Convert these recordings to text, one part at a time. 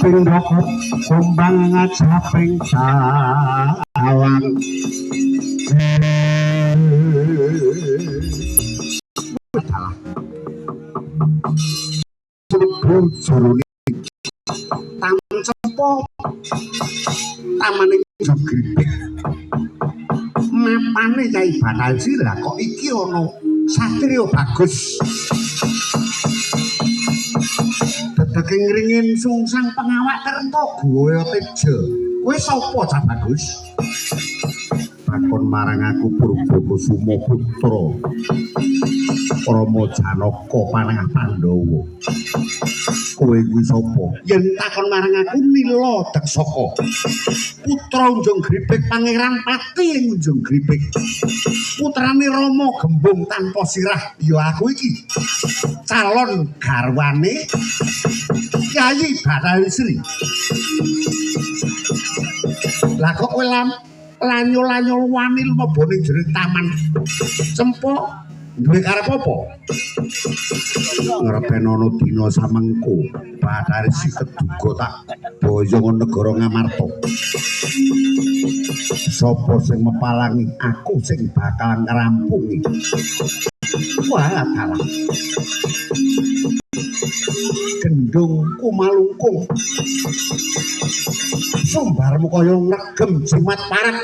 Sindoko kumbang ngajaping sawang Jurune Taman Sempo Taman Jogripik mapane Kyai Banaji lah kok iki ana satriya bagus Dedeging ringin sungsang pengawak terto Goya Teja kowe sapa Cah Bagus takon marang aku Purbakusuma putra Rama Janaka panengah Pandhawa kowe kuwi sapa yen takon marang aku Nila Daksaka putra Unjung Gripik Pangeran Pati ing Unjung Gripik putrane Rama Gembung tanpa sirah ya aku iki calon garwane Kyai Banaji lah kok kowe lanyul-lanyul wani mlebu ning jero taman Sempo duwe karep apa ngarepen ana dina samengko Banaji keduga tak boyo negara Ngamarta sapa sing mepalangi aku sing bakal ngrampungi wah dalah gendung kumalungkung sumbarmu kaya ngregem jimat parat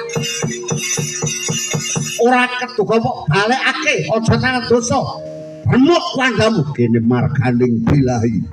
ora keduga kok balekake aja tangan dosa remuk wanggamu kene marganing bilahi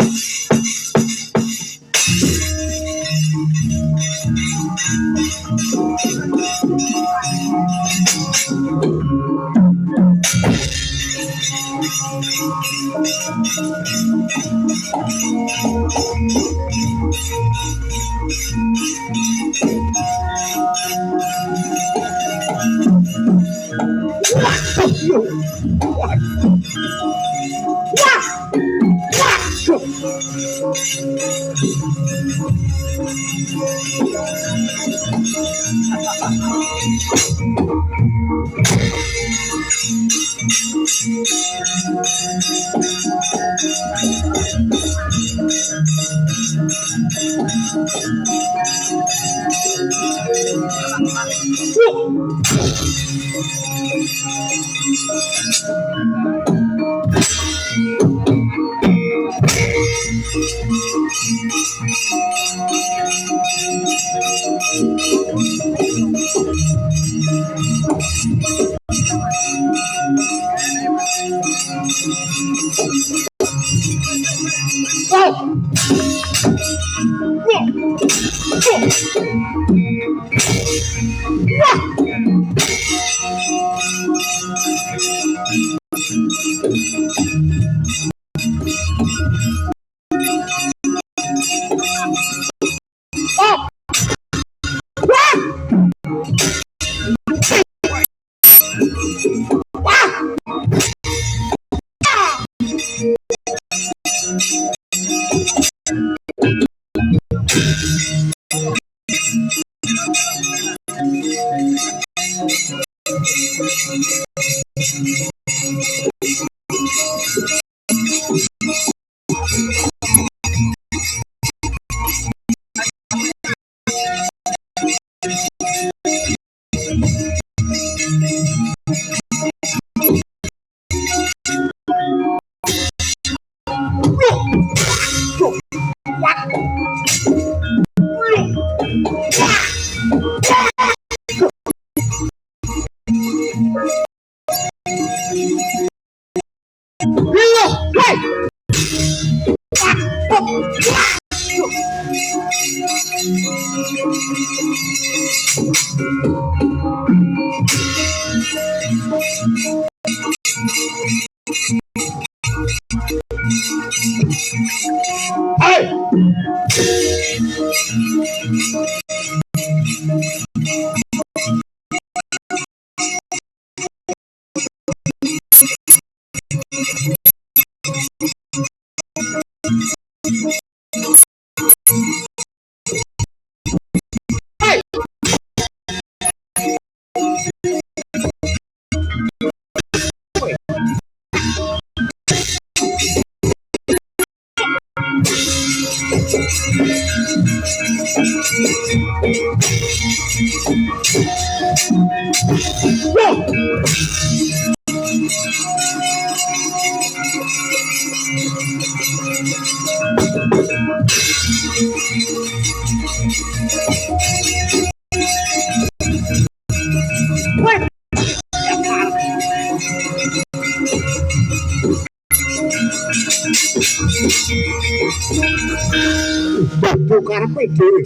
Karepe dhewe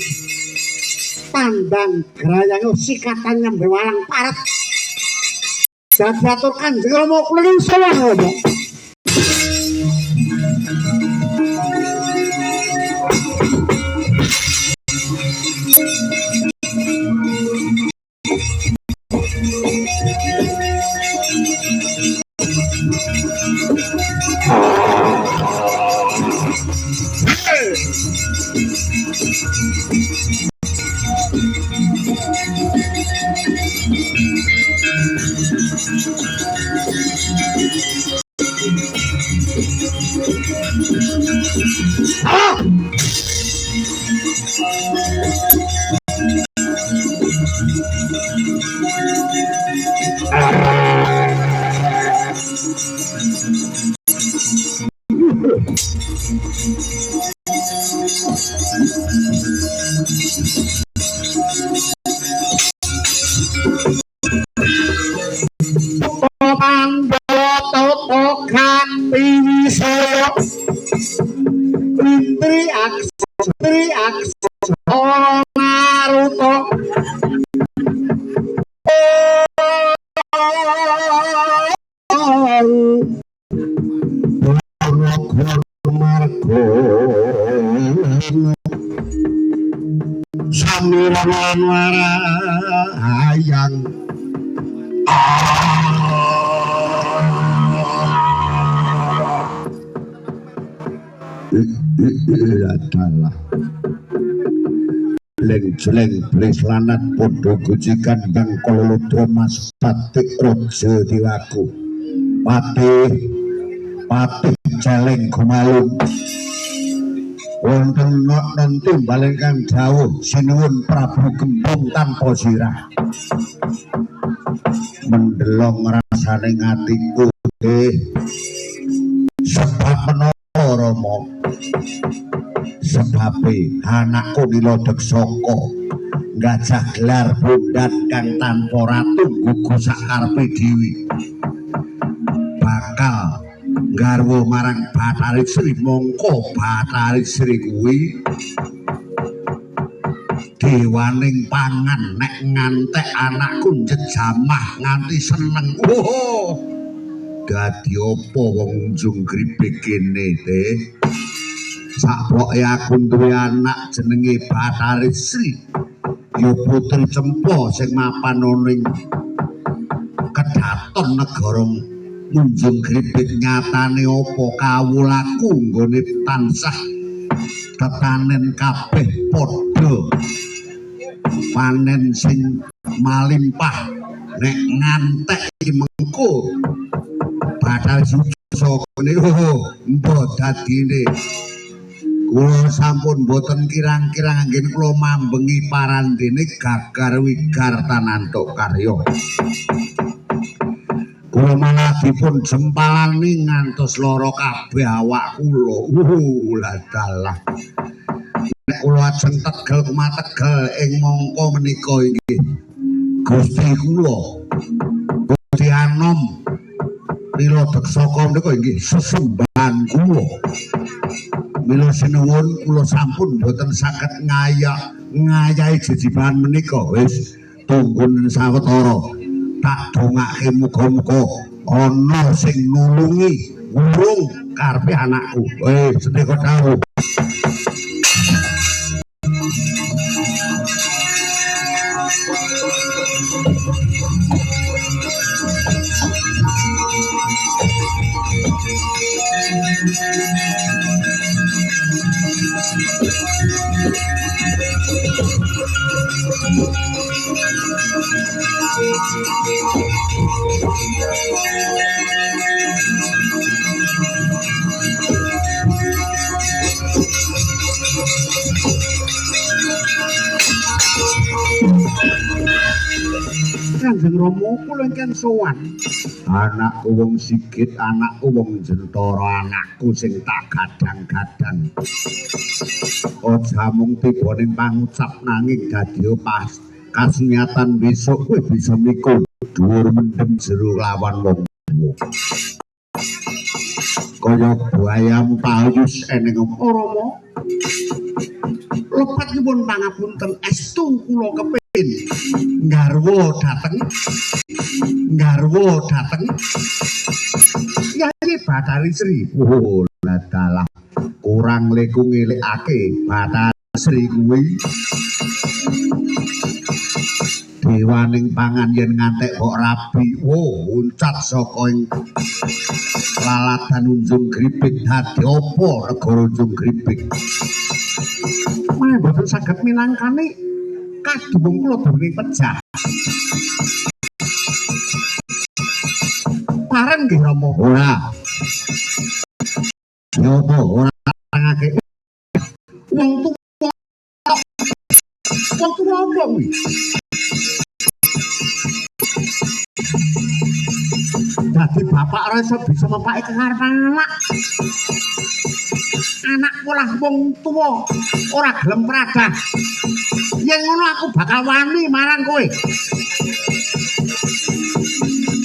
pandang grayang sikatan nyambe walang paret dadi atur Kanjeng Rama kula salah ngomong adalah leng-jeleng blis lanat podo gujikan dan kolodro mas batik rojo diwaku patih celeng gumalung wonten non timbalan kang dawuh sinuwun Prabu Gembong tanpa sirah mendelong rasane ngatiku sebab menapa Rama sebabe anakku Nilodeg Saka gajah gelar bundan kang tanpa ratu gugu sakarepe dhewe bakal garwa marang Bathari Sri mongko Bathari Sri kuwi dewaning pangan nek ngantek anakku njejamah nganti seneng dadi apa wong Unjung Gripik kene teh sakpoke aku duwe anak jenenge Bathari Sri ya putri Cempa sing mapan ning Kedaton negara Unjung Gripik nyatane apa kawulaku nggone tansah tetanen kabeh padha panen sing malimpah nek ngantek mengko Bathari Saka niku mbok dadine kula sampun boten kirang-kirang anggen kula mambengi parandene gagar wigar tanantuk karya kula malah dipun jempalani ngantos lara kabeh awak kula dalah nek kula ajeng tegel kumategel ing mangka menika inggih Gusti kula Gusti Anom Nilodeg Saka menika inggih sesembahan kula mila sinuwun kula sampun boten saged ngayahi jejibahan menika wis tunggun sawetara tak dongake muga-muga ana sing nulungi wurung karepe anakku sedeka dawuh Kanjeng Rama kula ingkang sowan. Anakku wong Sigit, anakku wong Jentara, anakku sing tak gadang-gadang. Aja mung tiba ning pangucap nanging dadi pas kasunyatan besok kowe bisa mikul dhuwur mendem jero lawan wong tuwa. Kaya buayam payus eneng Rama. Lepatipun pangapunten estu kula kepengin garwa dateng Yayi Bathari Sri. Oh ladalah kurang leku ngelikake Bathari Sri kuwi dewaning pangan yen ngantek kok rabi. Oh uncat saka ing lalatan Unjung Gripik dadi apa negara Unjung Gripik. Maya boten saged minangkani kadung kula dening pejah. Pareng nggih Rama. Ora. Ya apa ora ngake. Wong tuwa. Wong tuwa apa kuwi? Dadi bapak ora iso bisa mempake kengarep anak. Anak polah wong tuwa ora gelem pradah. Yen ngono aku bakal wani marang kowe.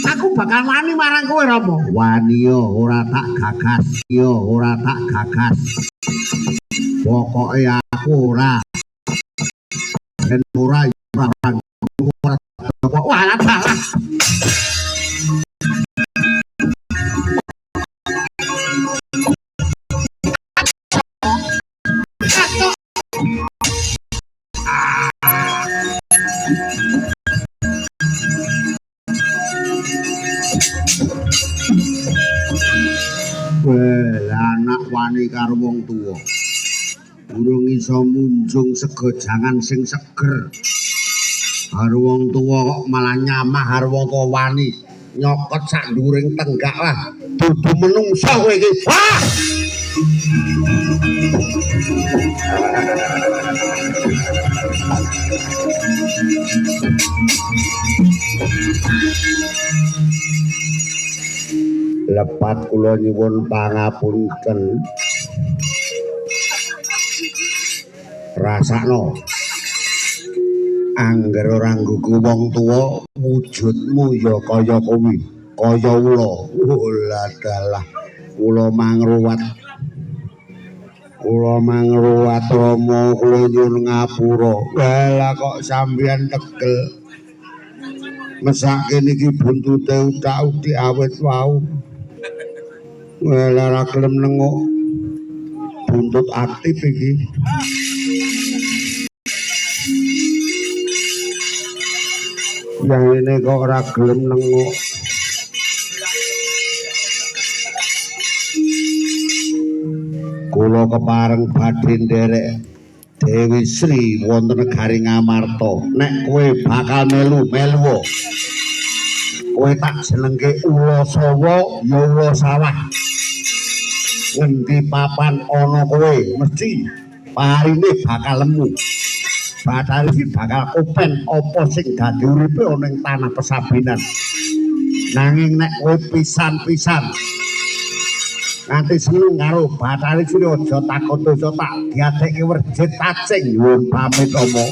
Aku bakal wani marang kowe Rama. Wani yo ora tak gagas, yo ora tak gagas. Pokoke aku ora. Ben ora wah dalah. Anak wani karo wong tuwa. Durung iso munjung sego jangan sing seger. Karo wong tuwa kok malah nyamah karo wong tuwa wani. Nyokot sak nduring tenggak lah. Dudu menungso kowe iki. Wah! Lepat kula nyuwun pangapunten. Rasakno angger ora nggugu wong tuwa wujudmu ya kaya kuwi, kaya ula. Ulah dalah kula mangruwat. Kula mangruwat Rama, kula nyuwun ngapura. Lah kok sampeyan tegel. Mesake niki buntute utak-utik awet wau. Ora gelem nengok buntut aktif iki. Yang ini kok ora gelem nengok. Kula kepareng badhe nderek Dewi Sri wonten negari Ngamarta. Nek kowe bakal melu-melu. Kowe tak jenengke Ula Sawa ya Ula Sawah. Ngendi papan ana kowe mesti parine bakal lemu. Bathari iki bakal kopen apa sing dadi uripe ana ing tanah Pesabinan. Nanging nek kowe pisan-pisan nganti seneng karo Bathari iki aja takut dosa tak diadekke werjit cacing. Nyuwun pamit Rama.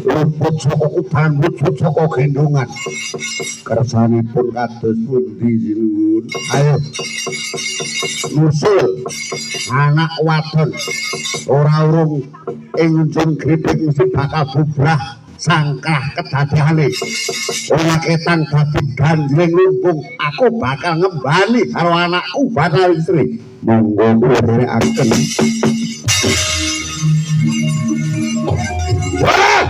Luput saka uban, luput saka gendongan. Kersanipun kados pundi sinuwun? Ayo. Nusul anak wadon ora urung ing Unjung Gripik mesti bakal bubrah sangkah kedadiane. Ora ketang dadi gandreng lumpung, aku bakal ngembani karo anakku Bathari Sri. Monggo kula dherekaken. Wah!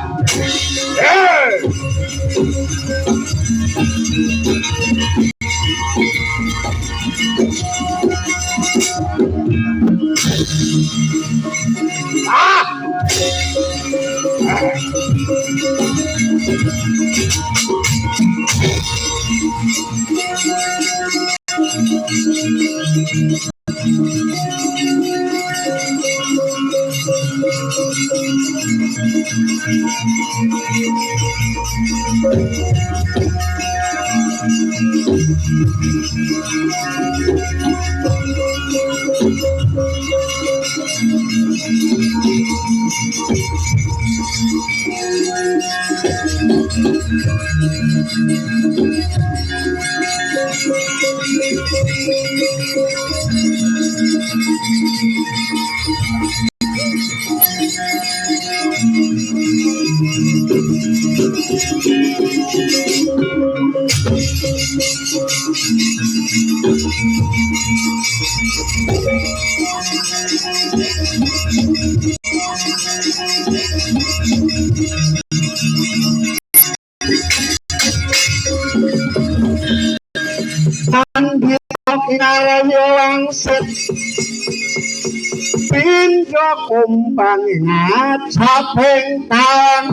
Pindha kumbang ngajaping taun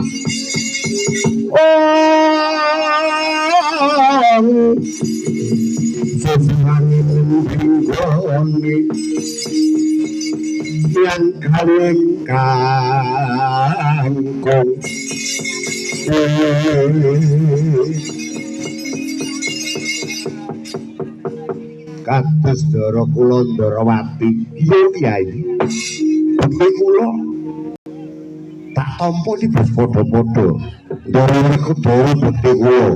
sesangane pinggone yang kaleng kangkung kados Ndara kula Ndarawati iya Kyai bekti kula tak tampa iki wis padha-padha Ndara Werkudara bekti kula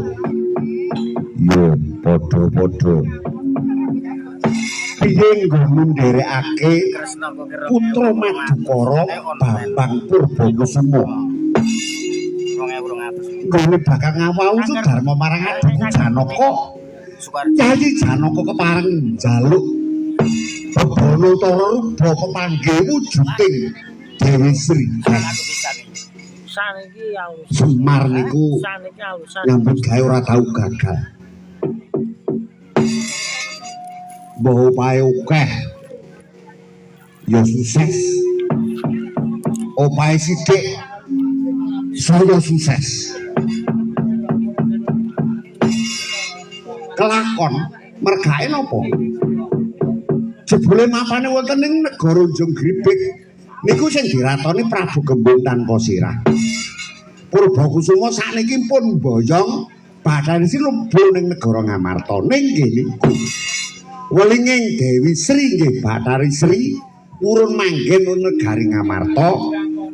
iya padha-padha piye nggo nderekake putra Madukara Bambang Purbakusuma nggone bakal ngawau Sudarma marang adikku Janaka Kyai Janaka kepareng njaluk Bebono Tara Ruba kepanggih wujuding Dewi Sri. Semar niku nyambut gawe ora tau gagal. Mbah opahe akeh ya sukses. Opahe sithik saya sukses. Kelakon mergae napa? Jebule mapane wonten ing negara Jonggribik niku sing diratoni Prabu Gembung tanpa sirah. Purbakusuma sakniki pun mboyong badhe lumbu ning negara Ngamarta ning nggih niku. Welinging Dewi Sri nggih Bathari Sri urun manggen ing negari Ngamarta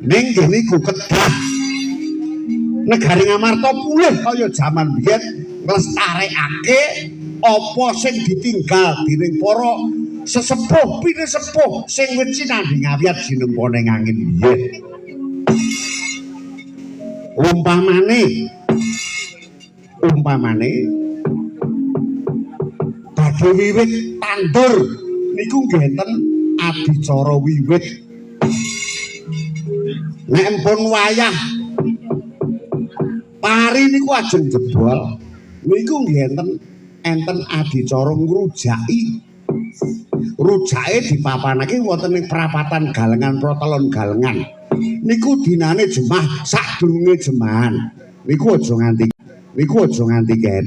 ning nggih niku kedah. Negari Ngamarta pulih kaya jaman biyen nglestarekake apa sing ditinggal dening para sesepuh pinesepuh sing wis sinanding awit jinempa ning angin biyen. Umpamane badhe wiwit tandur niku nggih enten adicara wiwit. Nek empun wayah pari niku ajeng jebol niku nggih enten adicara ngrujaki. Rujake dipapanake wonten ing prapatan Galengan Protelon Galengan. Niku dinane jemah sadurunge jemahan. Niku aja nganti ket.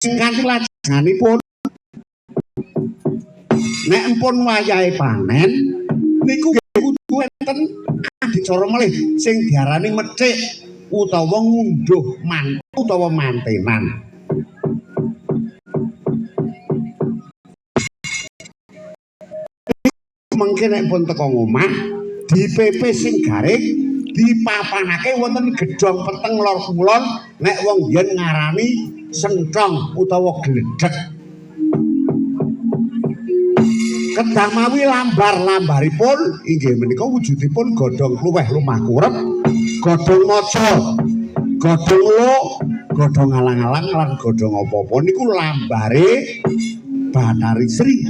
Kanthi lajenganipun nek empun wayahe panen niku kudu enten adicara melih sing diarani mecik utawa ngunduh utawa mantenan. Mengke nek pun teko ngomah dipepe sing garing dipapanake wonten gedhong peteng lor kulon nek wong biyen ngarani senthong utawa gledhek. Kedah mawi lambaripun inggih menika wujudipun godhong kluweh lumah kurep, godhong maca, godhong lo, godhong alang-alang lan godhong apa-apa niku lambare Bathari Sri.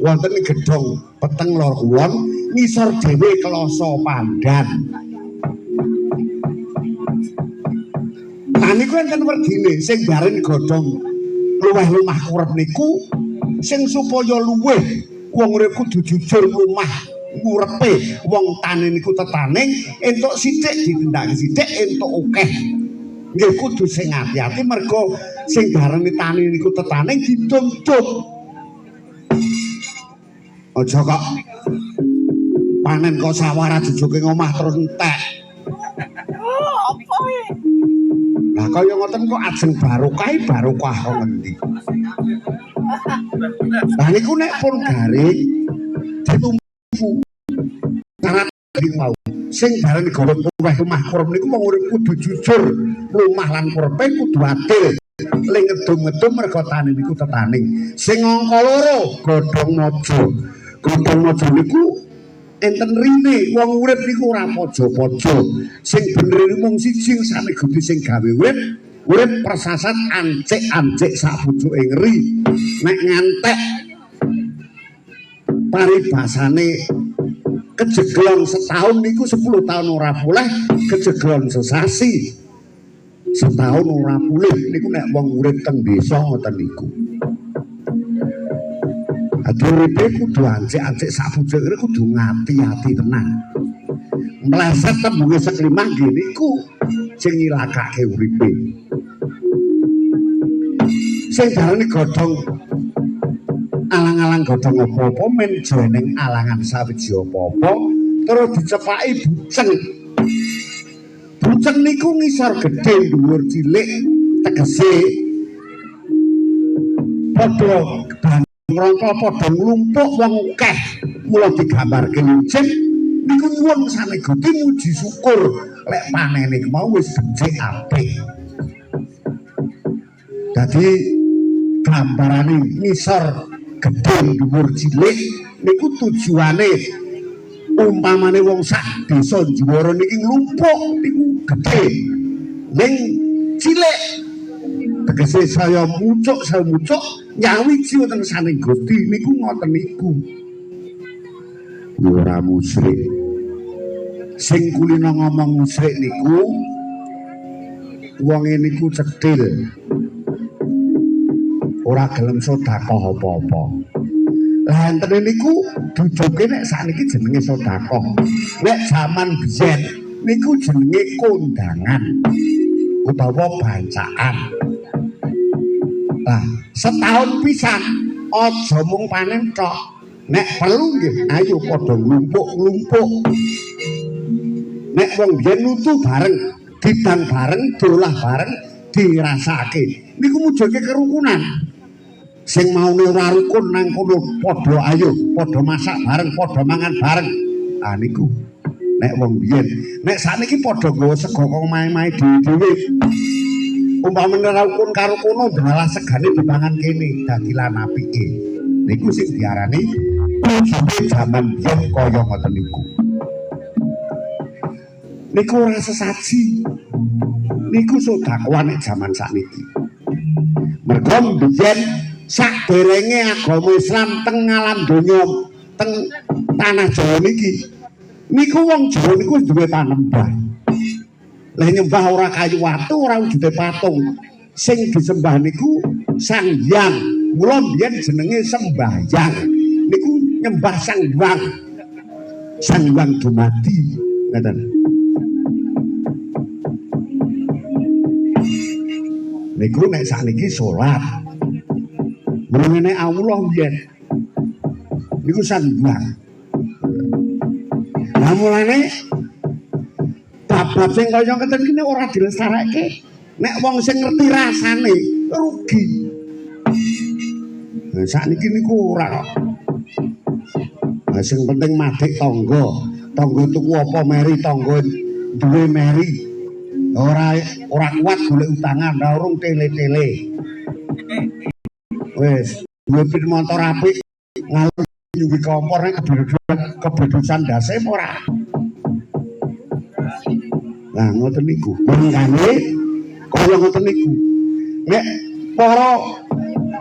Wonten ing gedhong peteng lor kulon ngisor dhewe Klasa Pandan. Nah niku enten werdine sing bareng godhong luweh lumah kurep niku sing supaya luweh wong urip kudu jujur lumah ngurepe wong tani niku tetaning entuk sithik ditindakake sithik entuk akeh. Nggih kudu sing ati-ati mergo sing darani tani niku tetaning dituntut. Aja kok panen kok sawara jujuke ngomah terus entek. Apa iki? Lah kaya ngoten kok ajeng barokah kok ngendi. Lah niku nek pun garing ditumpu. Syarat iki mau. Sing darani gawe omah kurem niku wong urip kudu jujur, lumah lan kurepe kudu adil. Ling ngedum-ngedum mergo tani niku tetaning. Sing angka loro godhong maja. Godhong maja niku enten rine wong urip niku ora pojo-pojo. Sing bener mung siji sane Gusti sing gawe urip persasat ancik-ancik sak pucuke ngeri. Nek ngantek paribasane kejeglon setahun niku 10 tahun ora boleh, kejeglon sesasi setahun ora boleh. Niku nek wong urip teng desa ngoten niku. Uripe kudu ancik-ancik sak pucuke kudu ngati-ati tenan. Meleset tembunge seklimah nggih niku sing nyilakake uripe. Sing darani godhong alang-alang godhong apa-apa men jeneng alangan sawiji apa-apa terus dicepaki buceng. Buceng niku ngisor gedhe dhuwur cilik tegese padha ngrongkol padha nglumpuk wong akeh. Mula digambarke lincip niku wong sane Gusti muji syukur lek panene mau wis becik apik. Dadi gambarane ngisor gedhe dhuwur cilik niku tujuane umpamane wong sak desa Jiwara niki nglumpuk niku gedhe ning cilik tegese saya mucuk nyawiji wonten saning Gusti niku ngoten niku. Ora musyrik sing kulina ngomong musyrik niku wonge niku cethil ora gelem sedekah apa-apa. Lah enten niku duduke nek sakniki jenenge sedekah. Nek jaman biyen niku jenenge kondangan utawa bancaan. Lah setahun pisan aja mung panen tok. Nek perlu nggih ayo padha nglumpuk-nglumpuk. Nek wong biyen nutu bareng, didang bareng, dolah bareng, dirasake. Niku mujudke kerukunan. Sing maune ora rukun nang kono padha ayo, padha masak bareng, padha mangan bareng. Ah niku nek wong biyen. Nek sakniki padha nggawa sego kok mae-mae dhewe-dhewe. Umpamane ora rukun karo kono dalah segane dipangan kene, dagilan apike. Niku sing diarani sampai zaman biyen kaya ngoten niku. Niku ora sesaji. Niku sedekah nek jaman sakniki. Mergo biyen saderenge agama Islam teng alam donya teng tanah Jawa niki niku wong Jawa niku duwe panembah. Lah nyembah ora kayu watu, ora wujude patung. Sing disembah niku Sang Hyang. Mula biyen jenenge sembahyang. Niku nyembah Sang Hyang. Sang Hyang dumadi. Ngoten. Niku nek sakniki salat. Menene Allah biyen. Niku Sang Hyang. Lah mulane bab sing kaya ngeten iki ora dilestarake. Nek wong sing ngerti rasane rugi. Nah sakniki niku ora kok. Nah sing penting madhek tangga. Tangga tuku apa meri tangga duwe meri. Ora kuat golek utangan, ora urung tele-tele. Wis, duwe pin motor apik, ngalih nyuwi kompor nek kebedusan dase ora. Lah ngoten niku. Mangkane kaya ngoten niku. Nek para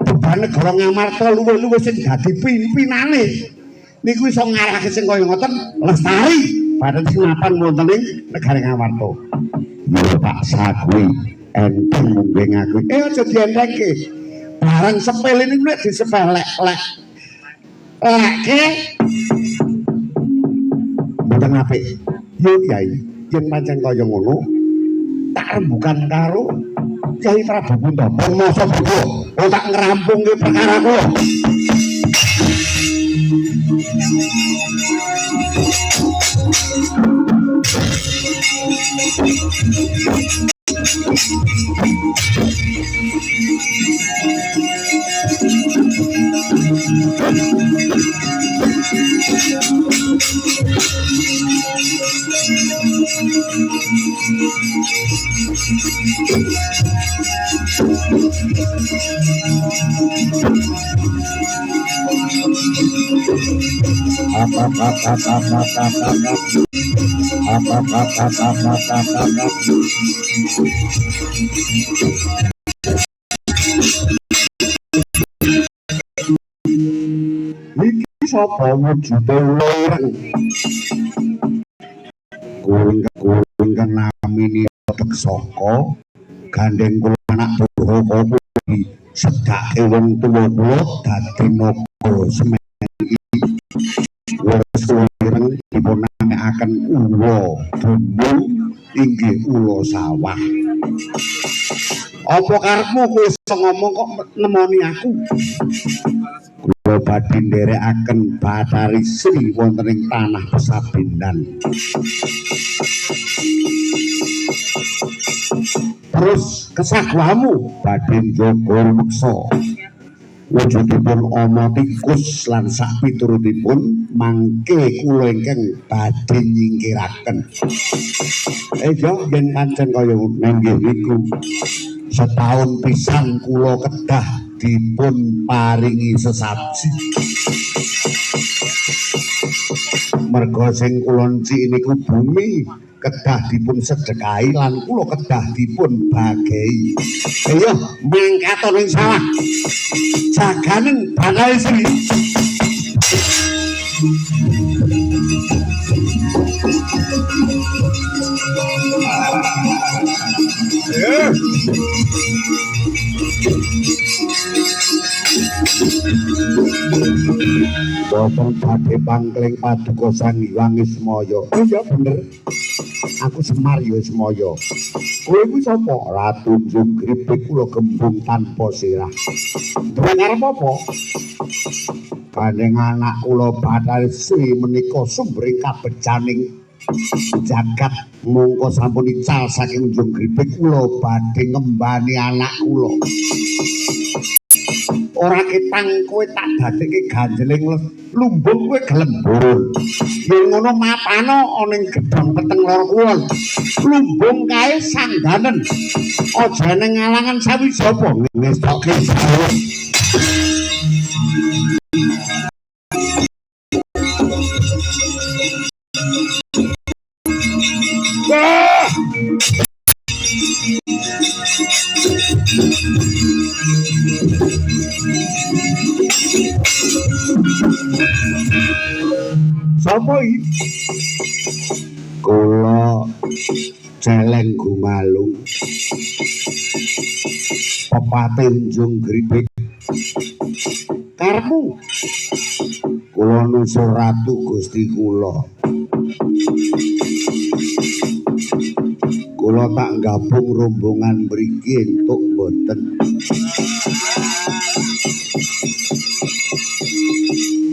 beban negara ngamarta luwih-luwih sing dadi pimpinane niku iso ngarahke sing kaya ngoten lestari padha sing mapan wonten ing negara ngamarta. Yo Pak Sakwi enteng mungge ngaku. Aja dientengke. Barang sepele niku nek disepelek-lek. Lekke mboten apik. Yo Kyai, yen pancen kaya ngono tak rembukan karo Kyai Prabu Punta masa bodoh kok tak ngerampungke perkara kula. Iki sapa wujude loreng kuring kang namine Teksaka gandeng kula anak durhaka kuwi sedake wong tuwa kula dadi naga semen iki wis loreng dipunamekaken ula dumu inggih ula sawah. Apa karepmu kowe iso ngomong kok nemoni aku? Kula badhe nderekaken Bathari Sri wonten ing tanah Pesabinan. Terus kesagwamu badhe njaga meksa. Wujudipun ama tikus lan sak piturutipun mangke kula ingkang badhe nyingkiraken. Yen pancen kaya nenggih niku setahun pisan kula kedah dipun paringi sesaji. Merga sing kula encik niku bumi kedah dipun sedekahi lan kula kedah dipun bagehi. Ayo mangkat ning sawah. Jaganing Bathari Sri. Boten badhe pangkling paduka Sang Hyang Ismaya. Oh iya bener. Aku Semar ya Ismaya. Kowe kuwi sapa? Ratu Junggripik kula gembung tanpa sirah. Duwe arep apa? Gandeng anak kula Bathari Sri menika sumbering kabejaning jagat mongko sampun ical saking Junggripik kula badhe ngembani anak kula. Ora ketang kowe tak dadekke ganjeling lumbung kowe gelem burun. Yen ngono mapano ana ing gedhong peteng lor kulon. Lumbung kae sangganen. Aja ning ngalangan sawi sapa ngestokke sawah. Sapa iki? Kula Celeng Gumalung. Pepate Junggripik. Karepmu? Kula nusur ratu Gusti kula. Kula tak gabung rombongan mriki entuk mboten.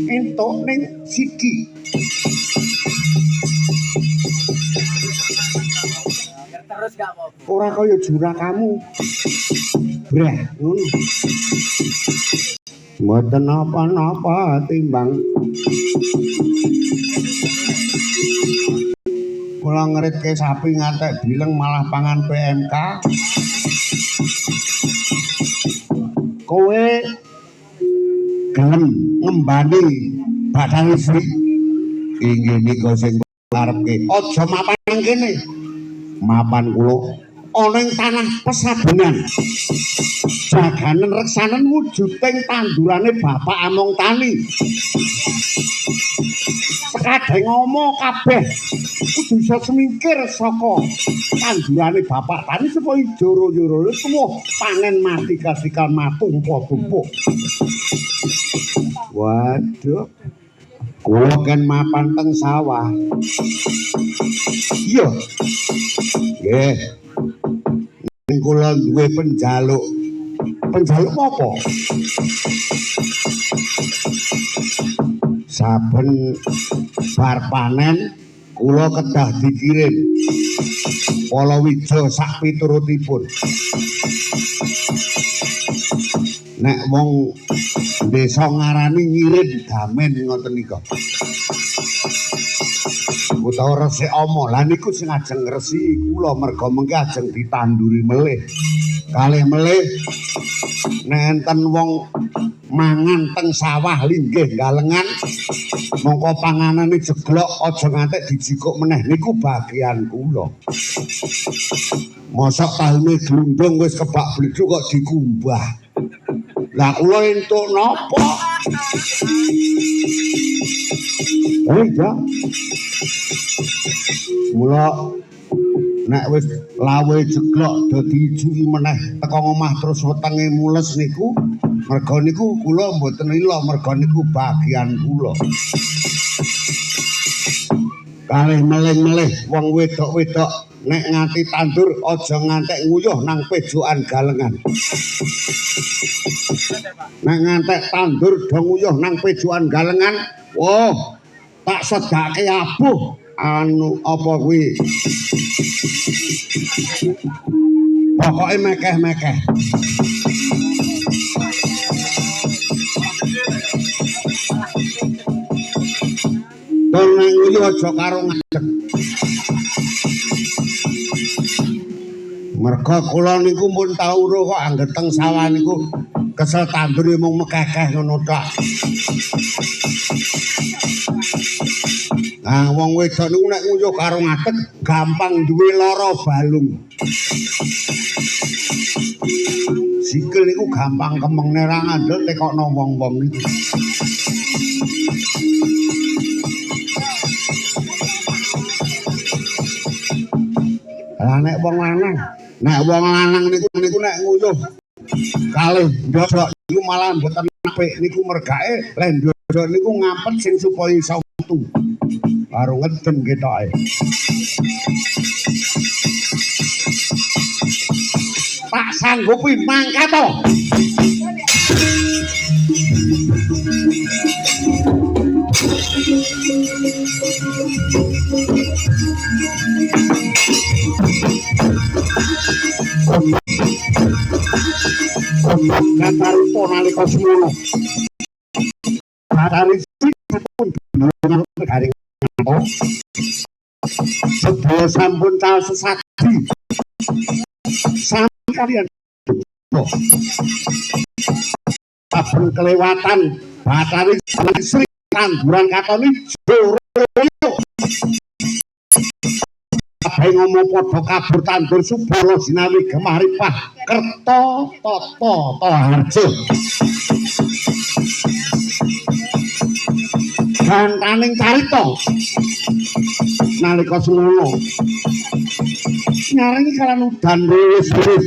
Entuk ning siki. Terus gak mau. Ora kaya jurakamu. Breh, ngono. Mboten napa-napa timbang kula ngeritke sapi ngantek bileng malah pangan PMK. Kowe gelem ngembani Bathari Sri. Inggih nika sing karepke. Aja mapan nang kene. Mapan kula ana ing tanah Pesabinan. Jaganen reksanen wujuding tandurane Bapak Among Tani. Sekadeng ngomong kabeh kudu iso semingkir saka tandurane Bapak Tani supaya joro-joro semua panen mati kasikal matumpo-tumpo. Waduh. Kula kan mapan teng sawah. Iya. Nggih. kula duwe penjaluk. Penjaluk apa? Saben bar panen kula kedah dikirim palawija sak piturutipun. Nek wong desa ngarani ngirim damen ngoten nika. Utawa resik ama. Lah niku sing ajeng resi kula merga mengke ajeng ditanduri melih. Kalih melih nek enten wong mangan teng sawah linggih galengan mongko panganane jeglok aja ngantek dijikuk meneh niku bagian kula. Mosok tahune glundung wis kebak bleduk kok dikumbah. Lah kula entuk napa? Iya. Mula nek wis lawe jeglok dadi ijuki meneh teka omah terus wetenge mules niku merga niku kula mboten ila merga niku bagian kula. Kalih melih-melih wong wedok-wedok nek nganti tandur aja ngantek nguyuh nang pejokan galengan. Nek ngantek tandur do nguyuh nang pejokan galengan, oh tak sedake abuh anu apa kuwi. Pokoke mekeh-mekeh. Tur nek nguyuh aja karo ngadeg. Merga kula niku pun tau ro kok anggere teng sawah niku kesel tandur mung mekekeh ngono tok. Nah wong wedok niku nek nguyuh karo ngadeg gampang duwe lara balung. Sikil niku gampang kemengne ra ngandel tekokno wong-wong niku. Lah nek wong lanang niku nek nguyuh kalih ndodok niku malah mboten apik niku mergake lek ndodok niku ngampet sing supaya iso metu karo ngeden ketoke. Tak sanggupi mangkat to. Katarito nalika semono. Batari pun bener garing. Sedaya sampun taus sesadi. Sami kalian. Saben kelewatan Batari sering tanduran katoni joro. Kabeh ngomong padha kabur tandur subala sinawi gemaripah kerta tata taharja. Gantaning carita nalika semono nyarengi kalan udan wis-wis.